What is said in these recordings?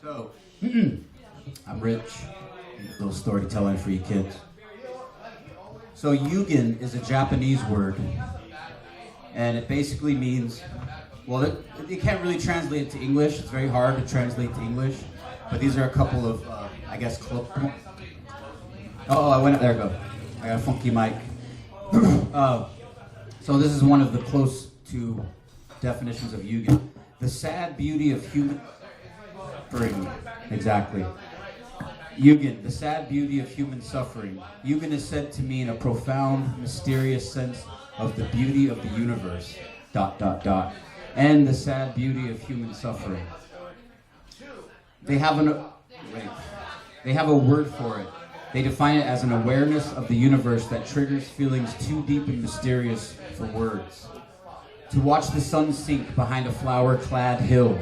So, I'm rich. A little storytelling for you kids. So, Yugen is a Japanese word, and it basically means, well, it can't really translate it to English. It's very hard to translate to English, but these are a couple of, I guess, oh, I went, there I go. I got a funky mic. So this is one of the close to definitions of Yugen. The sad beauty of human suffering. Exactly. Yugen, the sad beauty of human suffering. Yugen is said to mean a profound, mysterious sense of the beauty of the universe, ... and the sad beauty of human suffering. They have a word for it. They define it as an awareness of the universe that triggers feelings too deep and mysterious for words. To watch the sun sink behind a flower-clad hill,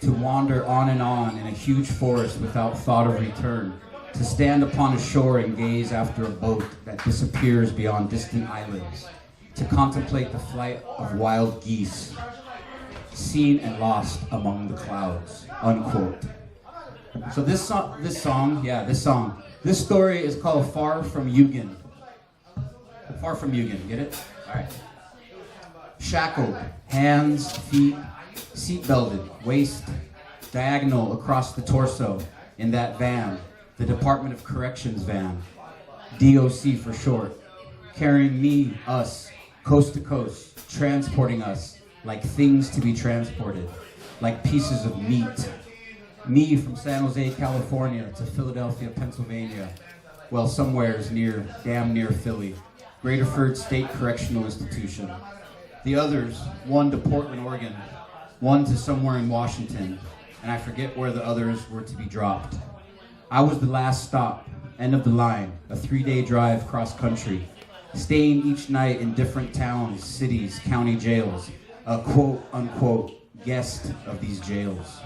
to wander on in a huge forest without thought of return, to stand upon a shore and gaze after a boat that disappears beyond distant islands, to contemplate the flight of wild geese, seen and lost among the clouds, unquote. So this story is called Far From Yugen. Far From Yugen, get it? All right. Shackled, hands, feet, seat-belted, waist diagonal across the torso in that van, the Department of Corrections van, DOC for short, carrying me, us, coast to coast, transporting us like things to be transported, like pieces of meat. Me from San Jose, California to Philadelphia, Pennsylvania. Well, somewhere's damn near Philly. Graterford State Correctional Institution. The others, one to Portland, Oregon, one to somewhere in Washington, and I forget where the others were to be dropped. I was the last stop, end of the line, a 3-day drive cross country, staying each night in different towns, cities, county jails, a quote unquote guest of these jails.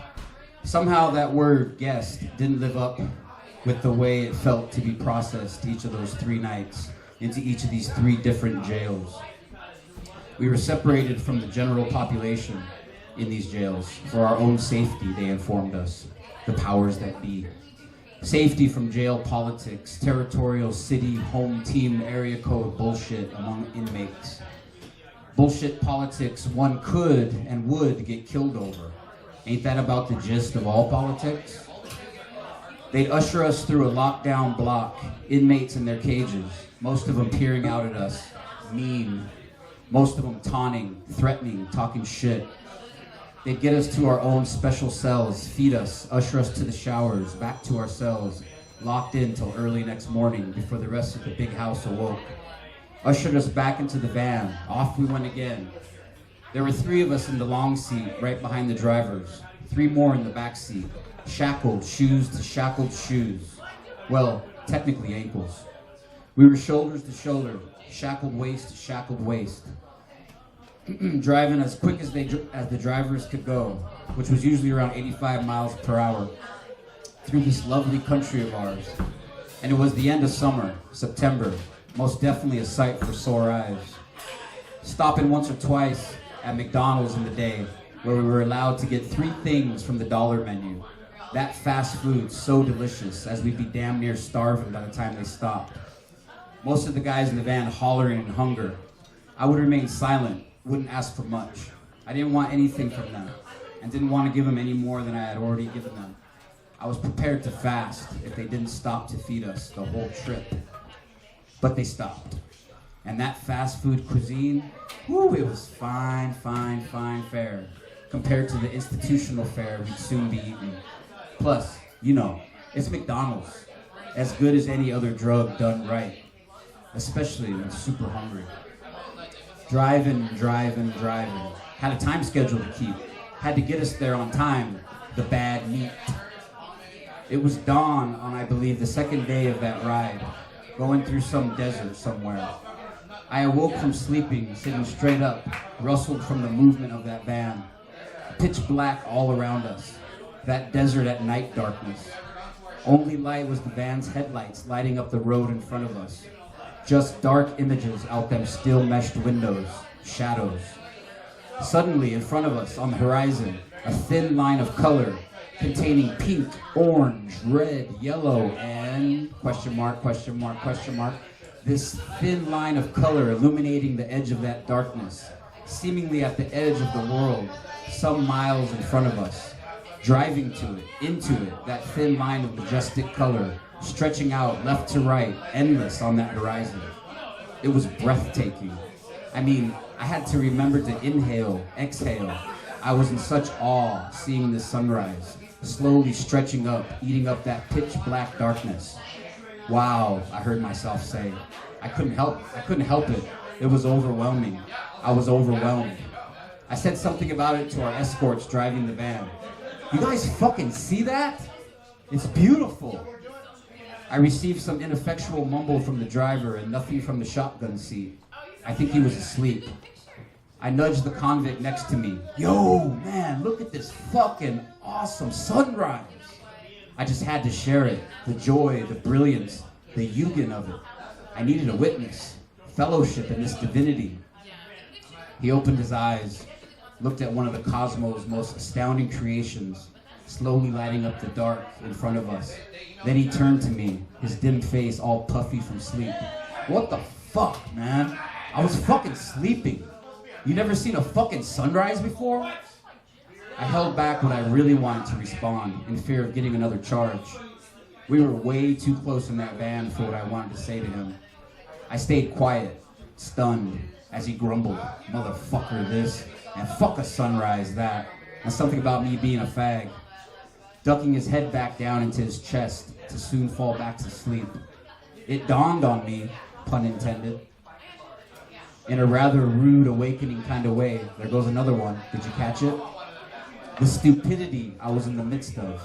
Somehow that word guest didn't live up with the way it felt to be processed each of those 3 nights into each of these 3 different jails. We were separated from the general population in these jails for our own safety, they informed us, the powers that be. Safety from jail politics, territorial city, home team, area code bullshit among inmates. Bullshit politics one could and would get killed over. Ain't that about the gist of all politics? They'd usher us through a lockdown block, inmates in their cages, most of them peering out at us, mean, most of them taunting, threatening, talking shit. They'd get us to our own special cells, feed us, usher us to the showers, back to our cells, locked in till early next morning before the rest of the big house awoke. Ushered us back into the van, off we went again. There were 3 of us in the long seat, right behind the drivers. 3 more in the back seat, shackled shoes to shackled shoes. Well, technically ankles. We were shoulders to shoulder, shackled waist to shackled waist. Driving as quick as the drivers could go, which was usually around 85 miles per hour, through this lovely country of ours. And it was the end of summer, September, most definitely a sight for sore eyes. Stopping once or twice at McDonald's in the day, where we were allowed to get 3 things from the dollar menu. That fast food, so delicious, as we'd be damn near starving by the time they stopped. Most of the guys in the van hollering in hunger. I would remain silent, wouldn't ask for much. I didn't want anything from them, and didn't want to give them any more than I had already given them. I was prepared to fast if they didn't stop to feed us the whole trip. But they stopped. And that fast food cuisine, whoo, it was fine fare compared to the institutional fare we'd soon be eating. Plus, it's McDonald's. As good as any other drug done right, especially when super hungry. Driving. Had a time schedule to keep. Had to get us there on time, the bad meat. It was dawn on, I believe, the 2nd day of that ride, going through some desert somewhere. I awoke from sleeping, sitting straight up, rustled from the movement of that van. Pitch black all around us, that desert at night darkness. Only light was the van's headlights lighting up the road in front of us. Just dark images out them still meshed windows, shadows. Suddenly, in front of us, on the horizon, a thin line of color, containing pink, orange, red, yellow, and question mark, question mark, question mark. This thin line of color illuminating the edge of that darkness, seemingly at the edge of the world, some miles in front of us. Driving to it, into it, that thin line of majestic color, stretching out left to right, endless on that horizon. It was breathtaking. I mean, I had to remember to inhale, exhale. I was in such awe seeing this sunrise, slowly stretching up, eating up that pitch black darkness. Wow, I heard myself say. I couldn't help it. It was overwhelming. I was overwhelmed. I said something about it to our escorts driving the van. You guys fucking see that? It's beautiful. I received some ineffectual mumble from the driver and nothing from the shotgun seat. I think he was asleep. I nudged the convict next to me. Yo, man, look at this fucking awesome sunrise. I just had to share it. The joy, the brilliance, the Jung of it. I needed a witness, fellowship in this divinity. He opened his eyes, looked at one of the cosmos' most astounding creations, slowly lighting up the dark in front of us. Then he turned to me, his dim face all puffy from sleep. What the fuck, man? I was fucking sleeping. You never seen a fucking sunrise before? I held back what I really wanted to respond, in fear of getting another charge. We were way too close in that van for what I wanted to say to him. I stayed quiet, stunned, as he grumbled, motherfucker this, and fuck a sunrise that, and something about me being a fag. Ducking his head back down into his chest to soon fall back to sleep. It dawned on me, pun intended, in a rather rude awakening kind of way. There goes another one. Did you catch it? The stupidity I was in the midst of.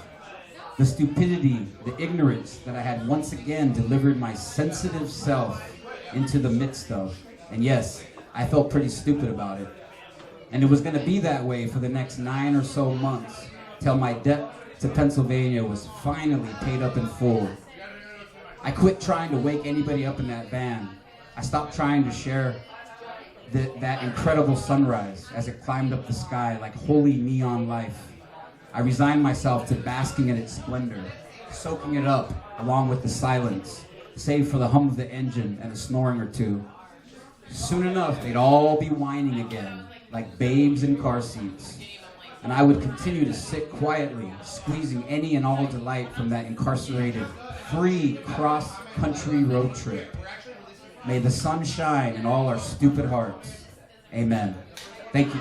The stupidity, the ignorance that I had once again delivered my sensitive self into the midst of. And yes, I felt pretty stupid about it. And it was going to be that way for the next 9 or so months, till my debt to Pennsylvania was finally paid up in full. I quit trying to wake anybody up in that van. I stopped trying to share that incredible sunrise as it climbed up the sky like holy neon life. I resigned myself to basking in its splendor, soaking it up along with the silence, save for the hum of the engine and a snoring or two. Soon enough, they'd all be whining again, like babes in car seats. And I would continue to sit quietly, squeezing any and all delight from that incarcerated, free cross-country road trip. May the sun shine in all our stupid hearts. Amen. Thank you.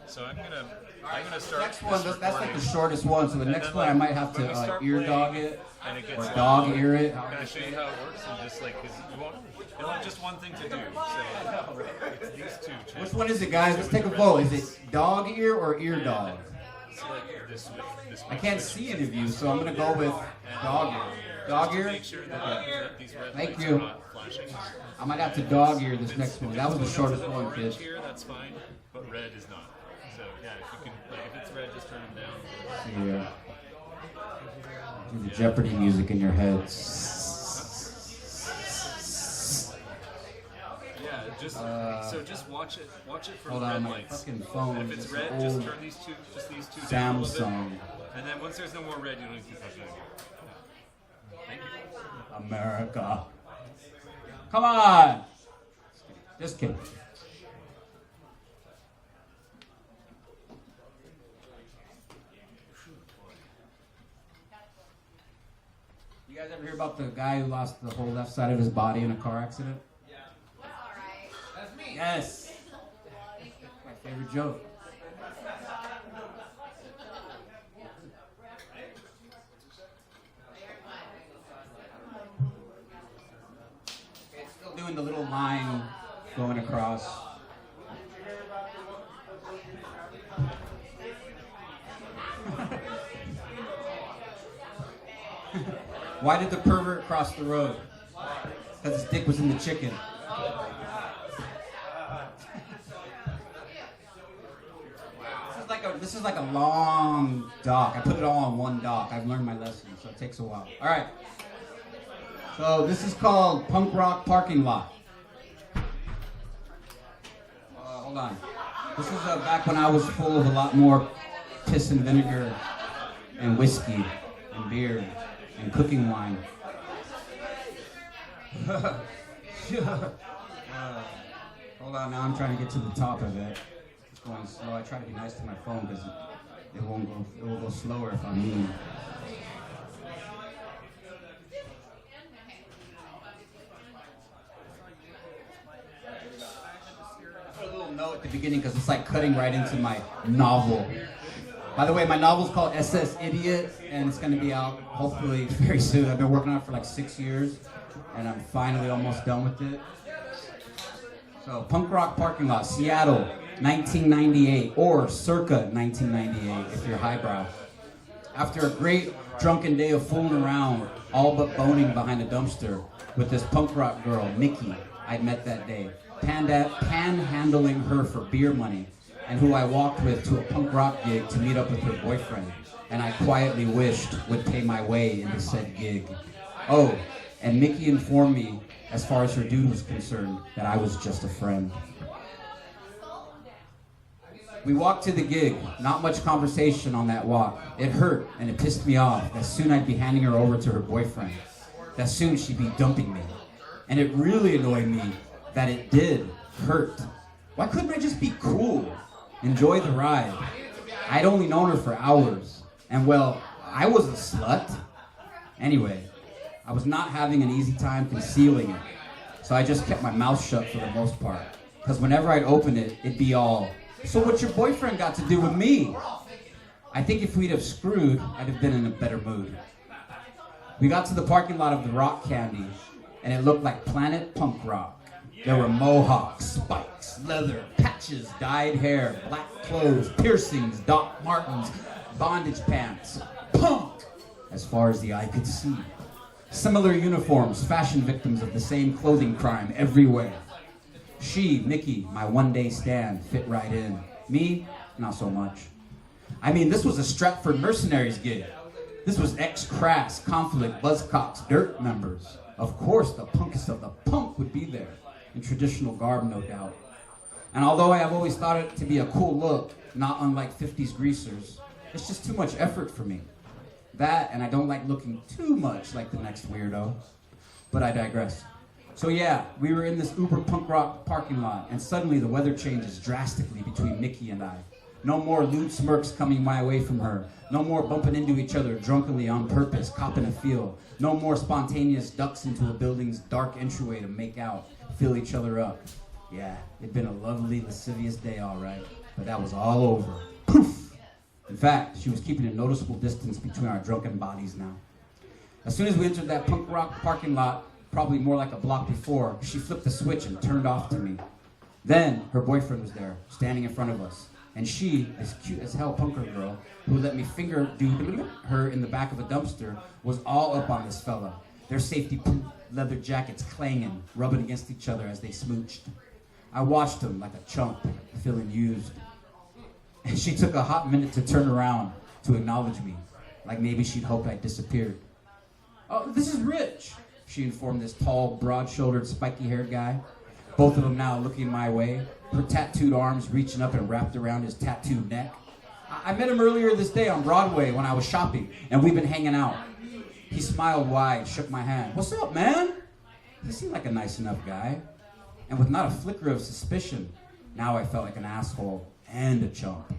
So I'm gonna start. Next one, that's like the shortest one. So the next one, I might have to ear dog it or dog ear it. Can I show you how it works? And just like, cause you want just one thing to do. So it's these two. Which one is it, guys? Let's take a vote. Is it dog ear or ear dog? It's like this way. I can't see any of you, so I'm gonna go with dog ear. Dog ear. Make sure that these red Thank lights you. are not flashing. I might have to dog ear this next one. That was the shortest one, Orange kid. here, that's fine, but red is not. So yeah, if you can, like, if it's red, just turn them down. Yeah. Do the Jeopardy music in your head. Yeah, just so just watch it for Hold red on, my lights. fucking phone. And if it's is red, old just turn these two down a little Samsung. bit. And then once there's no more red, you don't need to keep touching it anymore. Thank you. America. Come on. Just kidding. You guys ever hear about the guy who lost the whole left side of his body in a car accident? Yeah. All right. That's me. Yes. My favorite joke. Okay, it's still doing the little line going across. Why did the pervert cross the road? Because his dick was in the chicken. This is like a long doc. I put it all on one doc. I've learned my lesson, so it takes a while. All right. So this is called Punk Rock Parking Lot. Hold on. This is back when I was full of a lot more piss and vinegar and whiskey and beer and cooking wine. Hold on, now I'm trying to get to the top of it. It's going slow. I try to be nice to my phone because it will go slower if I'm mean. Put a little note at the beginning because it's like cutting right into my novel. By the way, my novel's called SS Idiot, and it's going to be out hopefully very soon. I've been working on it for like 6 years, and I'm finally almost done with it. So, Punk Rock Parking Lot, Seattle, 1998, or circa 1998 if you're highbrow. After a great drunken day of fooling around, all but boning behind a dumpster with this punk rock girl, Nikki, I'd met that day, panhandling her for beer money, and who I walked with to a punk rock gig to meet up with her boyfriend, and I quietly wished would pay my way into said gig. Oh, and Nikki informed me, as far as her dude was concerned, that I was just a friend. We walked to the gig, not much conversation on that walk. It hurt and it pissed me off that soon I'd be handing her over to her boyfriend, that soon she'd be dumping me. And it really annoyed me that it did hurt. Why couldn't I just be cool? Enjoy the ride. I'd only known her for hours, and well, I was a slut. Anyway, I was not having an easy time concealing it, so I just kept my mouth shut for the most part, because whenever I'd open it, it'd be all, so what's your boyfriend got to do with me? I think if we'd have screwed, I'd have been in a better mood. We got to the parking lot of the Rock Candy, and it looked like Planet Punk Rock. There were mohawks, spikes, leather, patches, dyed hair, black clothes, piercings, Doc Martens, bondage pants, punk, as far as the eye could see. Similar uniforms, fashion victims of the same clothing crime everywhere. She, Nikki, my one-day stand, fit right in. Me, not so much. I mean, this was a Stratford Mercenaries gig. This was ex-crass, conflict, buzzcocks, dirt members. Of course, the punkest of the punk would be there, in traditional garb, no doubt. And although I have always thought it to be a cool look, not unlike 50s greasers, it's just too much effort for me. That, and I don't like looking too much like the next weirdo. But I digress. So yeah, we were in this uber punk rock parking lot, and suddenly the weather changes drastically between Nikki and I. No more lewd smirks coming my way from her. No more bumping into each other drunkenly on purpose, copping a feel. No more spontaneous ducks into a building's dark entryway to make out, fill each other up. Yeah, it'd been a lovely, lascivious day, all right, but that was all over. Poof! In fact, she was keeping a noticeable distance between our drunken bodies now. As soon as we entered that punk rock parking lot, probably more like a block before, she flipped the switch and turned off to me. Then her boyfriend was there, standing in front of us. And she, this cute as hell punker girl, who let me finger her in the back of a dumpster, was all up on this fella. Their safety leather jackets clanging, rubbing against each other as they smooched. I watched them like a chump, feeling used. And she took a hot minute to turn around to acknowledge me, like maybe she'd hoped I'd disappeared. Oh, this is Rich, she informed this tall, broad-shouldered, spiky-haired guy. Both of them now looking my way, her tattooed arms reaching up and wrapped around his tattooed neck. I met him earlier this day on Broadway when I was shopping, and we've been hanging out. He smiled wide, shook my hand. What's up, man? He seemed like a nice enough guy. And with not a flicker of suspicion, now I felt like an asshole and a chump.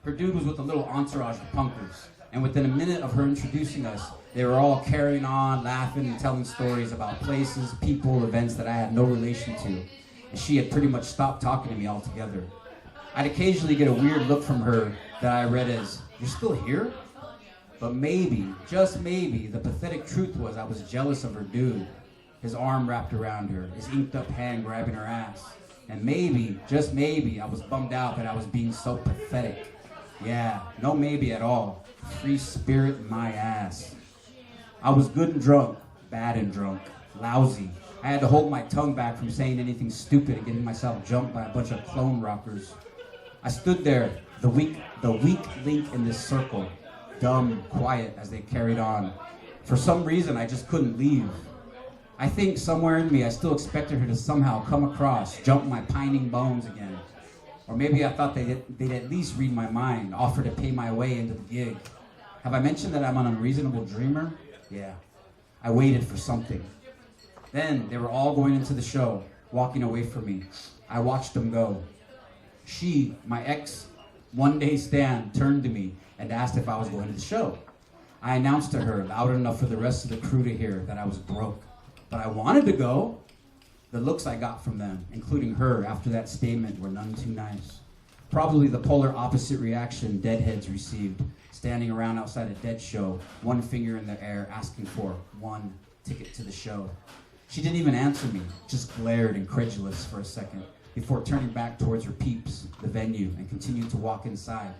Her dude was with a little entourage of punkers, and within a minute of her introducing us, they were all carrying on, laughing, and telling stories about places, people, events that I had no relation to. And she had pretty much stopped talking to me altogether. I'd occasionally get a weird look from her that I read as, "You're still here?" But maybe, just maybe, the pathetic truth was I was jealous of her dude. His arm wrapped around her, his inked up hand grabbing her ass. And maybe, just maybe, I was bummed out that I was being so pathetic. Yeah, no maybe at all. Free spirit in my ass. I was good and drunk, bad and drunk, lousy. I had to hold my tongue back from saying anything stupid and getting myself jumped by a bunch of clone rockers. I stood there, the weak link in this circle, dumb, quiet as they carried on. For some reason, I just couldn't leave. I think somewhere in me, I still expected her to somehow come across, jump my pining bones again. Or maybe I thought they'd at least read my mind, offer to pay my way into the gig. Have I mentioned that I'm an unreasonable dreamer? Yeah. I waited for something. Then they were all going into the show, walking away from me. I watched them go. She, my ex, one-day stand, turned to me and asked if I was going to the show. I announced to her, loud enough for the rest of the crew to hear, that I was broke. But I wanted to go. The looks I got from them, including her after that statement, were none too nice. Probably the polar opposite reaction deadheads received, standing around outside a Dead show, one finger in the air, asking for one ticket to the show. She didn't even answer me, just glared incredulous for a second, before turning back towards her peeps, the venue, and continued to walk inside.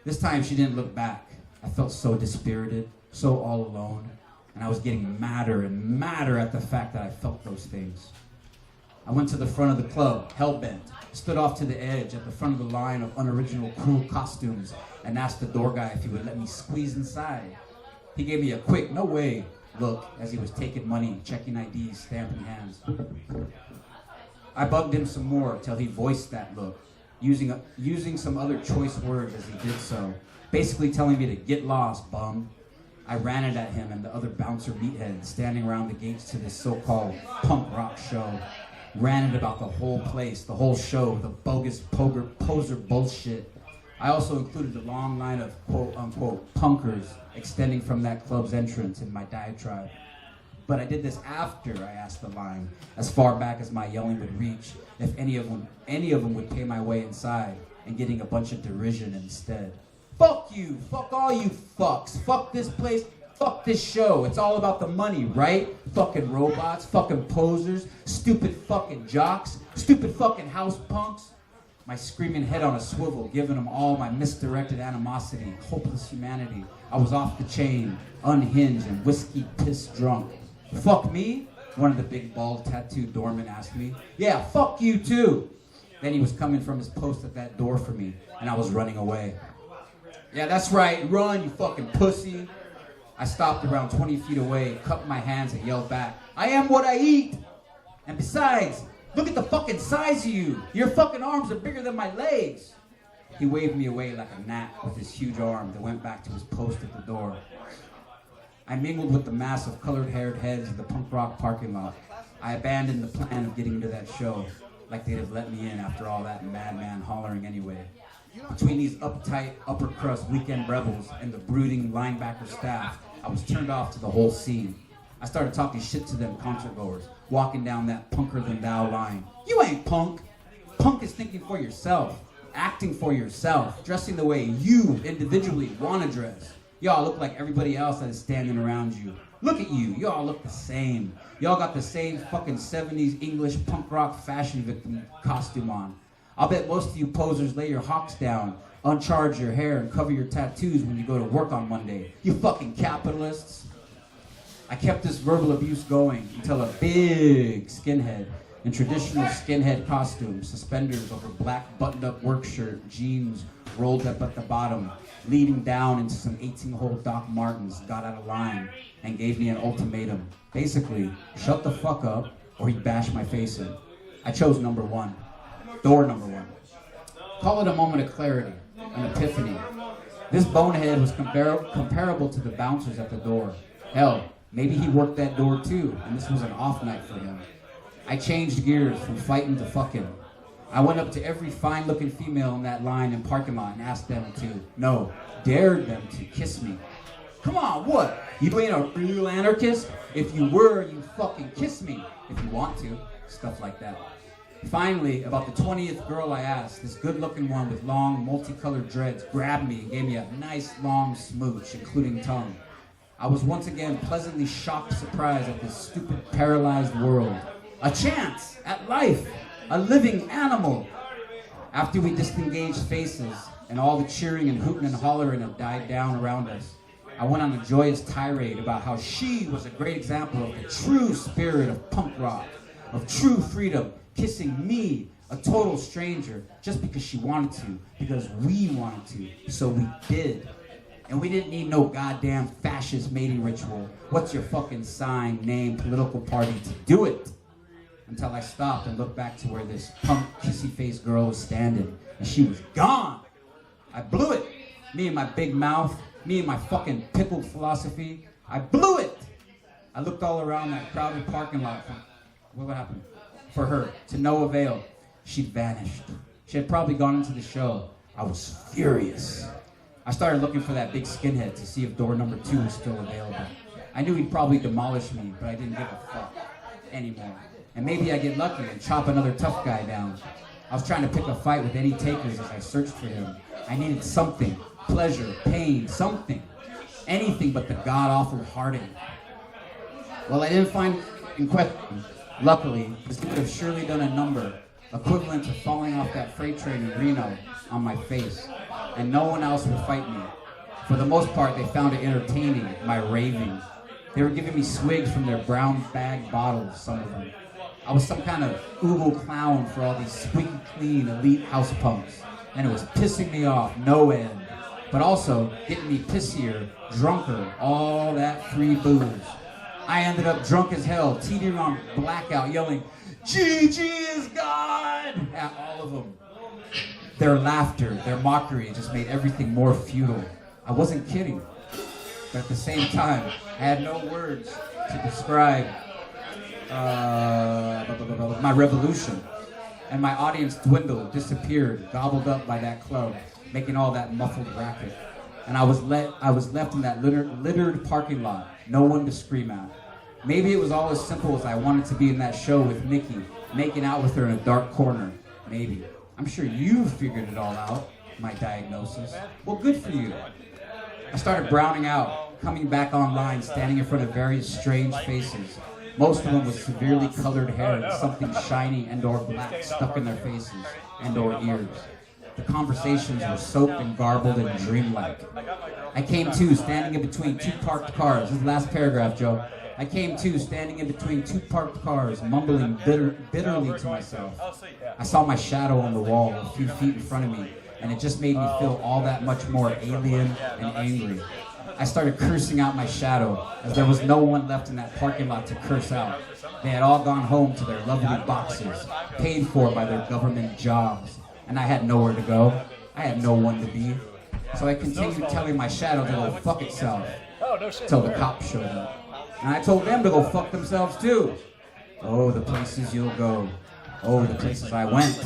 This time she didn't look back. I felt so dispirited, so all alone, and I was getting madder and madder at the fact that I felt those things. I went to the front of the club, hell-bent, stood off to the edge at the front of the line of unoriginal cool costumes, and asked the door guy if he would let me squeeze inside. He gave me a quick, no way, look as he was taking money, checking IDs, stamping hands. I bugged him some more till he voiced that look, using some other choice words as he did so, basically telling me to get lost, bum. I ran it at him and the other bouncer meatheads standing around the gates to this so-called punk rock show. Ran it about the whole place, the whole show, the bogus poser bullshit. I also included the long line of quote-unquote punkers extending from that club's entrance in my diatribe. But I did this after I asked the line, as far back as my yelling would reach, if any of them would pay my way inside, and getting a bunch of derision instead. Fuck you, fuck all you fucks, fuck this place, fuck this show. It's all about the money, right? Fucking robots, fucking posers, stupid fucking jocks, stupid fucking house punks. My screaming head on a swivel, giving them all my misdirected animosity, hopeless humanity. I was off the chain, unhinged and whiskey piss drunk. Fuck me? One of the big bald tattooed doormen asked me. Yeah, fuck you too. Then he was coming from his post at that door for me, and I was running away. Yeah, that's right, run, you fucking pussy. I stopped around 20 feet away, cupped my hands and yelled back, I am what I eat. And besides, look at the fucking size of you. Your fucking arms are bigger than my legs. He waved me away like a gnat with his huge arm that went back to his post at the door. I mingled with the mass of colored-haired heads in the punk rock parking lot. I abandoned the plan of getting to that show, like they'd have let me in after all that madman hollering anyway. Between these uptight, upper-crust weekend rebels and the brooding linebacker staff, I was turned off to the whole scene. I started talking shit to them concert-goers, walking down that punker-than-thou line. You ain't punk. Punk is thinking for yourself, acting for yourself, dressing the way you individually want to dress. Y'all look like everybody else that is standing around you. Look at you. Y'all look the same. Y'all got the same fucking 70s English punk rock fashion victim costume on. I'll bet most of you posers lay your hawks down, uncharge your hair, and cover your tattoos when you go to work on Monday. You fucking capitalists. I kept this verbal abuse going until a big skinhead in traditional skinhead costume, suspenders over black buttoned-up work shirt, jeans rolled up at the bottom, leading down into some 18-hole Doc Martens, got out of line and gave me an ultimatum. Basically, shut the fuck up or he'd bash my face in. I chose number one. Door number one. Call it a moment of clarity, an epiphany. This bonehead was comparable to the bouncers at the door. Hell, maybe he worked that door too, and this was an off night for him. I changed gears from fighting to fucking. I went up to every fine-looking female in that line and parking lot and asked them to, dared them to kiss me. Come on, what? You ain't a real anarchist? If you were, you fucking kiss me. If you want to. Stuff like that. Finally, about the 20th girl I asked, this good-looking one with long, multicolored dreads, grabbed me and gave me a nice, long smooch, including tongue. I was once again pleasantly shocked, surprised at this stupid, paralyzed world. A chance at life, a living animal. After we disengaged faces and all the cheering and hooting and hollering had died down around us, I went on a joyous tirade about how she was a great example of the true spirit of punk rock, of true freedom, kissing me, a total stranger, just because she wanted to, because we wanted to, so we did. And we didn't need no goddamn fascist mating ritual. What's your fucking sign, name, political party to do it? Until I stopped and looked back to where this punk, kissy-faced girl was standing. And she was gone. I blew it. Me and my big mouth. Me and my fucking pickled philosophy. I blew it. I looked all around that crowded parking lot. What happened? For her, to no avail. She'd vanished. She had probably gone into the show. I was furious. I started looking for that big skinhead to see if door number 2 was still available. I knew he'd probably demolish me, but I didn't give a fuck anymore. And maybe I'd get lucky and chop another tough guy down. I was trying to pick a fight with any takers as I searched for him. I needed something. Pleasure, pain, something. Anything but the god-awful heartache. Well, I didn't find in question. Luckily, this would have surely done a number equivalent to falling off that freight train in Reno on my face. And no one else would fight me. For the most part, they found it entertaining, my raving. They were giving me swigs from their brown bag bottles, some of them. I was some kind of oogle clown for all these squeaky clean elite house punks. And it was pissing me off, no end. But also getting me pissier, drunker, all that free booze. I ended up drunk as hell, teetering on blackout, yelling, "GG is God!" at all of them. Their laughter, their mockery just made everything more futile. I wasn't kidding. But at the same time, I had no words to describe my revolution. And my audience dwindled, disappeared, gobbled up by that club, making all that muffled racket. And I was left in that littered parking lot, no one to scream at. Maybe it was all as simple as I wanted to be in that show with Nikki, making out with her in a dark corner. Maybe. I'm sure you figured it all out, my diagnosis. Well, good for you. I started browning out, coming back online, standing in front of various strange faces. Most of them with severely colored hair and something shiny and/or black stuck in their faces and/or ears. The conversations were soaked and garbled and dreamlike. I came to, standing in between 2 parked cars. This is the last paragraph, Joe. I came to, standing in between 2 parked cars, mumbling bitterly to myself. I saw my shadow on the wall a few feet in front of me, and it just made me feel all that much more alien and angry. I started cursing out my shadow, as there was no one left in that parking lot to curse out. They had all gone home to their lovely boxes, paid for by their government jobs. And I had nowhere to go. I had no one to be. So I continued telling my shadow to go fuck itself, till the cops showed up. And I told them to go fuck themselves too. Oh, the places you'll go. Oh, the places I went.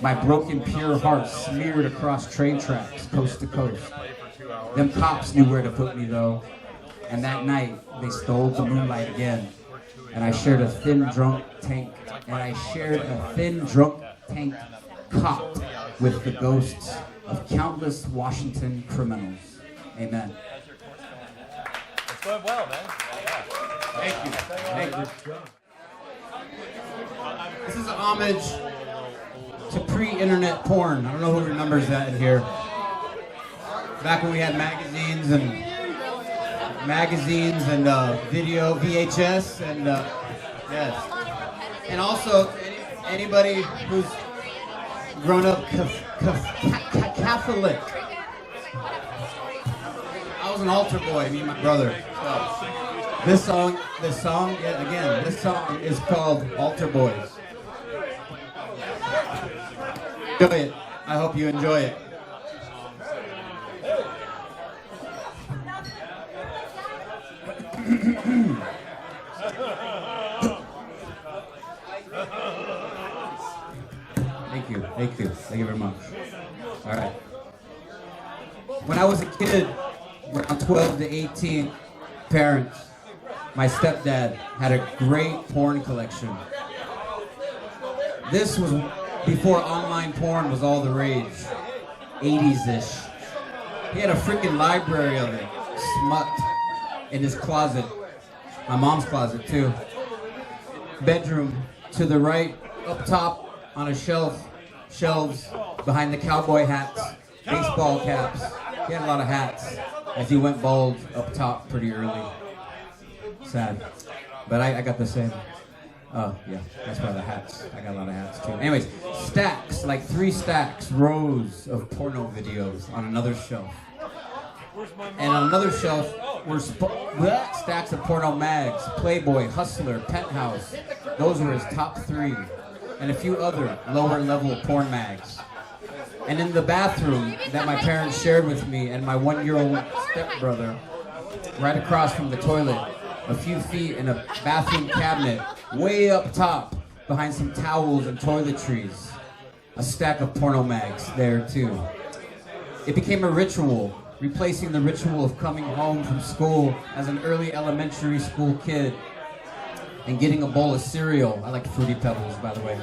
My broken, pure heart smeared across train tracks, coast to coast. Them cops knew where to put me though. And that night, they stole the moonlight again. And I shared a thin, drunk tank. Caught with the ghosts of countless Washington criminals. Amen. It's going well, man. Thank you. Thank you. This is a homage to pre-internet porn. I don't know who remembers that in here. Back when we had magazines and video, VHS, and yes. And also anybody who's grown up Catholic. I was an altar boy, me and my brother. So this song is called Altar Boys. Enjoy it. I hope you enjoy it. Thank you very much. All right. When I was a kid, around 12 to 18, parents, my stepdad had a great porn collection. This was before online porn was all the rage, 80s-ish. He had a freaking library of it, smut, in his closet. My mom's closet, too. Bedroom, to the right, up top, on a shelves behind the cowboy hats, baseball caps. He had a lot of hats as he went bald up top pretty early. Sad. But I got the same. Oh, yeah, that's why the hats. I got a lot of hats too. Anyways, stacks, like 3 stacks, rows of porno videos on another shelf. And on another shelf were stacks of porno mags, Playboy, Hustler, Penthouse. Those were his top 3. And a few other lower level porn mags. And in the bathroom that my parents shared with me and my 1-year-old stepbrother, right across from the toilet, a few feet in a bathroom cabinet, way up top, behind some towels and toiletries, a stack of porno mags there too. It became a ritual, replacing the ritual of coming home from school as an early elementary school kid and getting a bowl of cereal. I like Fruity Pebbles, by the way.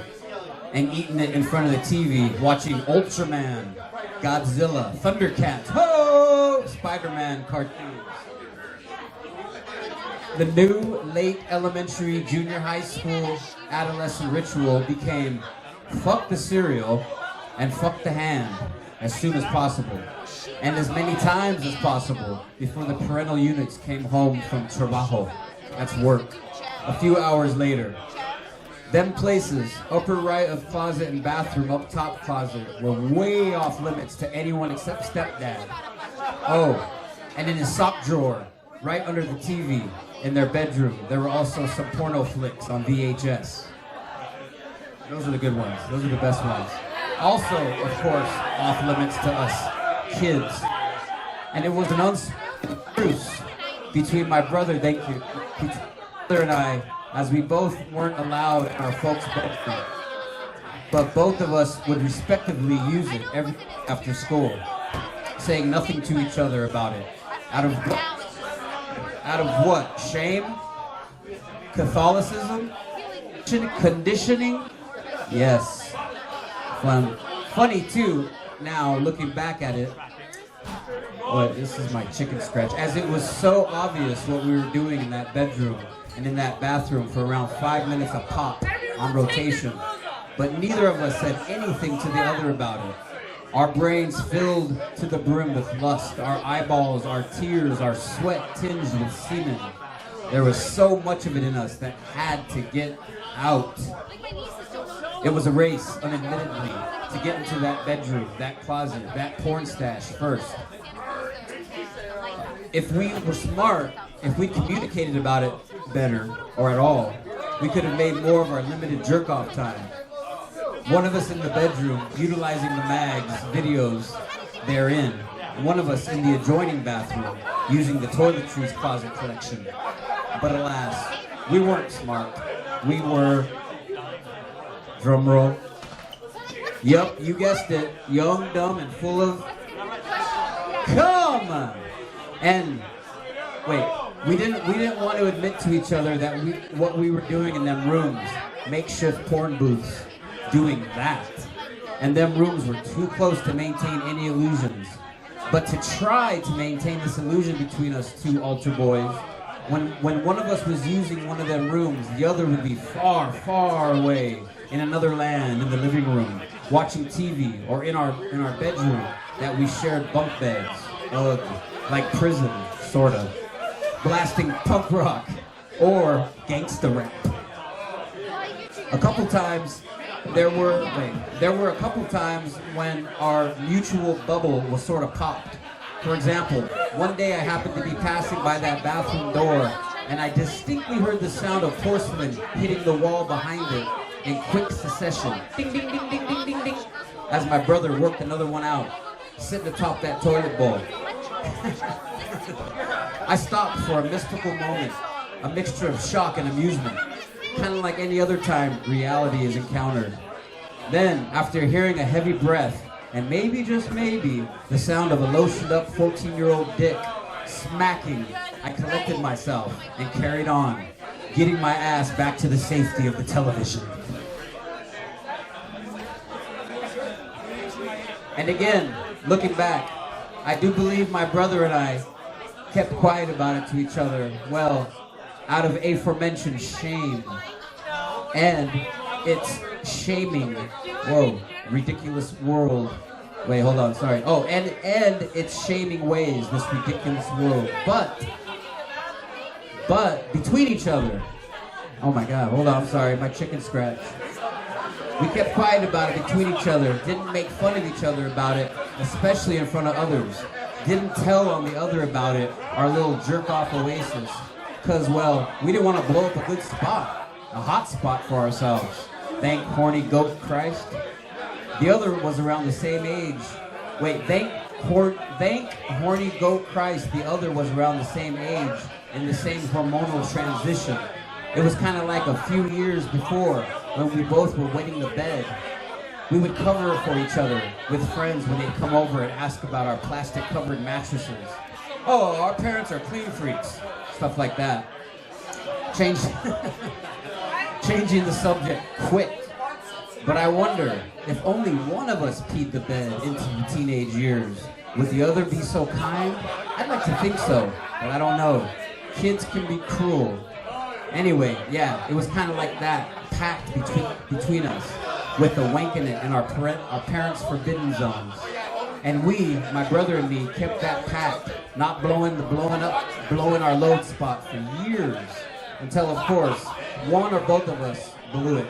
And eating it in front of the TV, watching Ultraman, Godzilla, Thundercats, ho! Spider-Man cartoons. The new late elementary, junior high school adolescent ritual became fuck the cereal and fuck the hand as soon as possible. And as many times as possible before the parental units came home from trabajo. That's work. A few hours later. Them places, upper right of closet and bathroom, up top closet, were way off limits to anyone except stepdad. Oh, and in his sock drawer, right under the TV, in their bedroom, there were also some porno flicks on VHS. Those are the good ones. Those are the best ones. Also, of course, off limits to us kids. And it was an unspoken truce between my brother, thank you, and I, as we both weren't allowed in our folks' bedroom. But both of us would respectively use it every after school, saying nothing to each other about it. Out of what? Shame? Catholicism? Conditioning? Yes. Fun. Funny too, now looking back at it. But this is my chicken scratch. As it was so obvious what we were doing in that bedroom and in that bathroom for around 5 minutes a pop on rotation. But neither of us said anything to the other about it. Our brains filled to the brim with lust, our eyeballs, our tears, our sweat tinged with semen. There was so much of it in us that had to get out. It was a race, unadmittedly, to get into that bedroom, that closet, that porn stash first. If we were smart, if we communicated about it better, or at all, we could have made more of our limited jerk-off time. One of us in the bedroom, utilizing the mags, videos therein. One of us in the adjoining bathroom, using the toiletries closet collection. But alas, we weren't smart. We were, drum roll. Yup, you guessed it, young, dumb, and full of cum. And wait, we didn't want to admit to each other that what we were doing in them rooms, makeshift porn booths. Doing that. And them rooms were too close to maintain any illusions. But to try to maintain this illusion between us two altar boys, when one of us was using one of them rooms, the other would be far, far away in another land in the living room, watching TV, or in our bedroom that we shared bunk beds. Ugh, like prison, sorta. Blasting punk rock or gangsta rap. A couple times there were a couple times when our mutual bubble was sort of popped. For example, one day I happened to be passing by that bathroom door and I distinctly heard the sound of porcelain hitting the wall behind it in quick succession. Ding, ding, ding, ding, ding, ding, ding. As my brother worked another one out, sitting atop that toilet bowl. I stopped for a mystical moment, a mixture of shock and amusement. Kind of like any other time reality is encountered. Then, after hearing a heavy breath, and maybe, just maybe, the sound of a lotioned up 14-year-old dick smacking, I collected myself and carried on, getting my ass back to the safety of the television. And again, looking back, I do believe my brother and I kept quiet about it to each other, well, out of aforementioned shame. And it's shaming. Whoa, ridiculous world. Wait, hold on, sorry. Oh, and it's shaming ways, this ridiculous world. But between each other. Oh my God, hold on, I'm sorry, my chicken scratch. We kept quiet about it between each other, didn't make fun of each other about it, especially in front of others. didn't tell on the other about it, our little jerk-off oasis. Because, well, we didn't want to blow up a good spot, a hot spot for ourselves. Thank horny goat Christ. The other was around the same age. Wait, thank horny goat Christ, the other was around the same age, in the same hormonal transition. It was kind of like a few years before, when we both were wetting the bed. We would cover for each other with friends when they'd come over and ask about our plastic-covered mattresses. Oh, our parents are clean freaks. Stuff like that. Changing the subject quick. But I wonder, if only one of us peed the bed into the teenage years, would the other be so kind? I'd like to think so, but I don't know. Kids can be cruel. Anyway, yeah, it was kind of like that, packed between us, with a wank in it in our parents' forbidden zones. And we, my brother and me, kept that packed, not blowing our load spot for years, until of course, one or both of us blew it.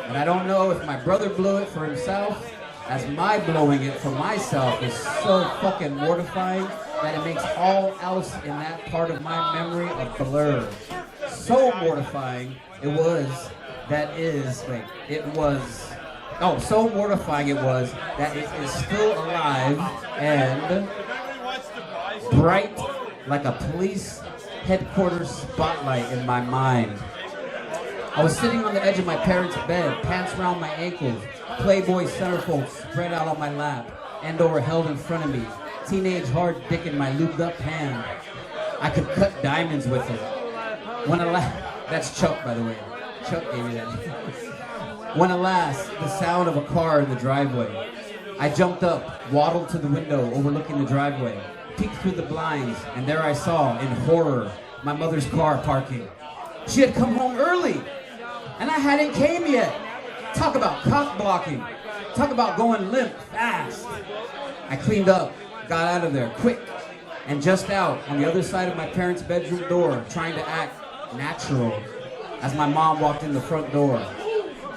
And I don't know if my brother blew it for himself, as my blowing it for myself is so fucking mortifying that it makes all else in that part of my memory a blur. So mortifying so mortifying it was that it is still alive and bright like a police headquarters spotlight in my mind. I was sitting on the edge of my parents' bed, pants around my ankles, Playboy centerfold spread out on my lap, Andover held in front of me, teenage hard dick in my lubed up hand. I could cut diamonds with it. That's Chuck, by the way. Chuck gave me that. When alas, the sound of a car in the driveway. I jumped up, waddled to the window overlooking the driveway, peeked through the blinds, and there I saw, in horror, my mother's car parking. She had come home early, and I hadn't came yet. Talk about cock blocking. Talk about going limp fast. I cleaned up, got out of there quick, and just out on the other side of my parents' bedroom door, trying to act natural, as my mom walked in the front door.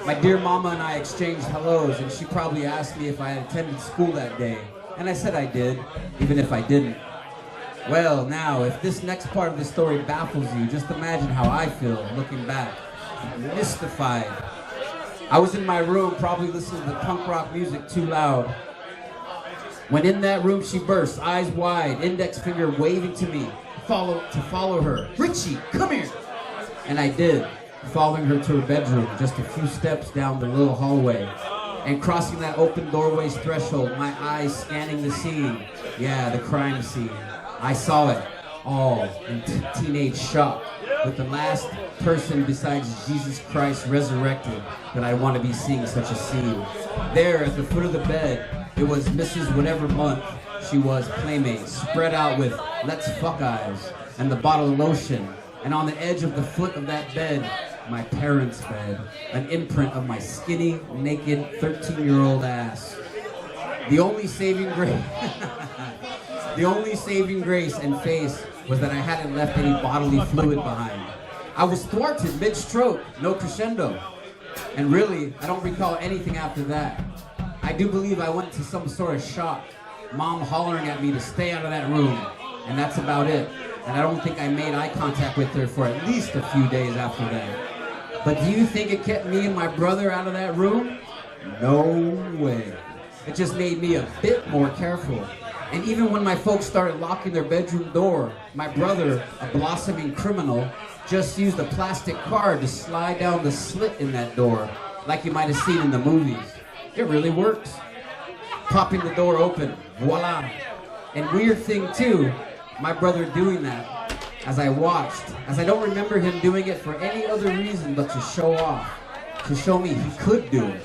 My dear mama and I exchanged hellos, and she probably asked me if I had attended school that day. And I said I did, even if I didn't. Well, now, if this next part of the story baffles you, just imagine how I feel looking back. Mystified. I was in my room, probably listening to punk rock music too loud. When in that room she burst, eyes wide, index finger waving to me, to follow her. Richie, come here! And I did, following her to her bedroom, just a few steps down the little hallway. And crossing that open doorway's threshold, my eyes scanning the scene. Yeah, the crime scene. I saw it all in teenage shock, with the last person besides Jesus Christ resurrected that I want to be seeing such a scene. There at the foot of the bed, it was Mrs. Whatever month she was playmate, spread out with let's fuck eyes and the bottle of lotion. And on the edge of the foot of that bed, my parents' bed, an imprint of my skinny, naked, 13-year-old ass. The only saving grace and face was that I hadn't left any bodily fluid behind. I was thwarted mid-stroke, no crescendo. And really, I don't recall anything after that. I do believe I went to some sort of shock, mom hollering at me to stay out of that room, and that's about it. And I don't think I made eye contact with her for at least a few days after that. But do you think it kept me and my brother out of that room? No way. It just made me a bit more careful. And even when my folks started locking their bedroom door, my brother, a blossoming criminal, just used a plastic card to slide down the slit in that door, like you might have seen in the movies. It really works. Popping the door open, voila. And weird thing too, my brother doing that, as I watched, as I don't remember him doing it for any other reason but to show off, to show me he could do it.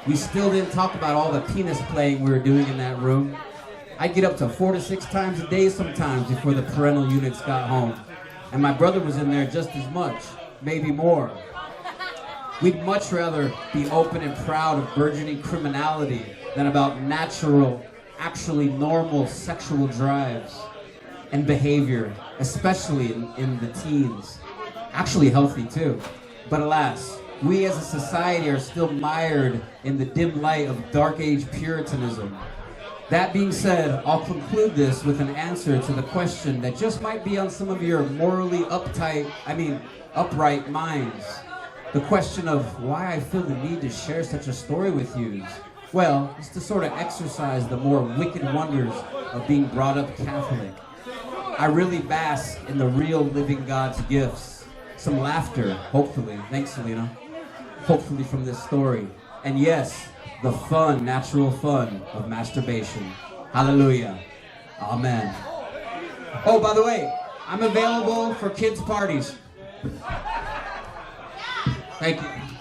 We still didn't talk about all the penis playing we were doing in that room. I'd get up to 4 to 6 times a day sometimes before the parental units got home. And my brother was in there just as much, maybe more. We'd much rather be open and proud of burgeoning criminality than about natural, actually normal sexual drives and behavior, especially in the teens. Actually healthy too. But alas, we as a society are still mired in the dim light of dark age Puritanism. That being said, I'll conclude this with an answer to the question that just might be on some of your morally upright minds. The question of why I feel the need to share such a story with you. Well, it's to sort of exercise the more wicked wonders of being brought up Catholic. I really bask in the real living God's gifts. Some laughter, hopefully. Thanks, Selena. Hopefully from this story. And yes, the fun, natural fun of masturbation. Hallelujah. Amen. Oh, by the way, I'm available for kids' parties. Thank you.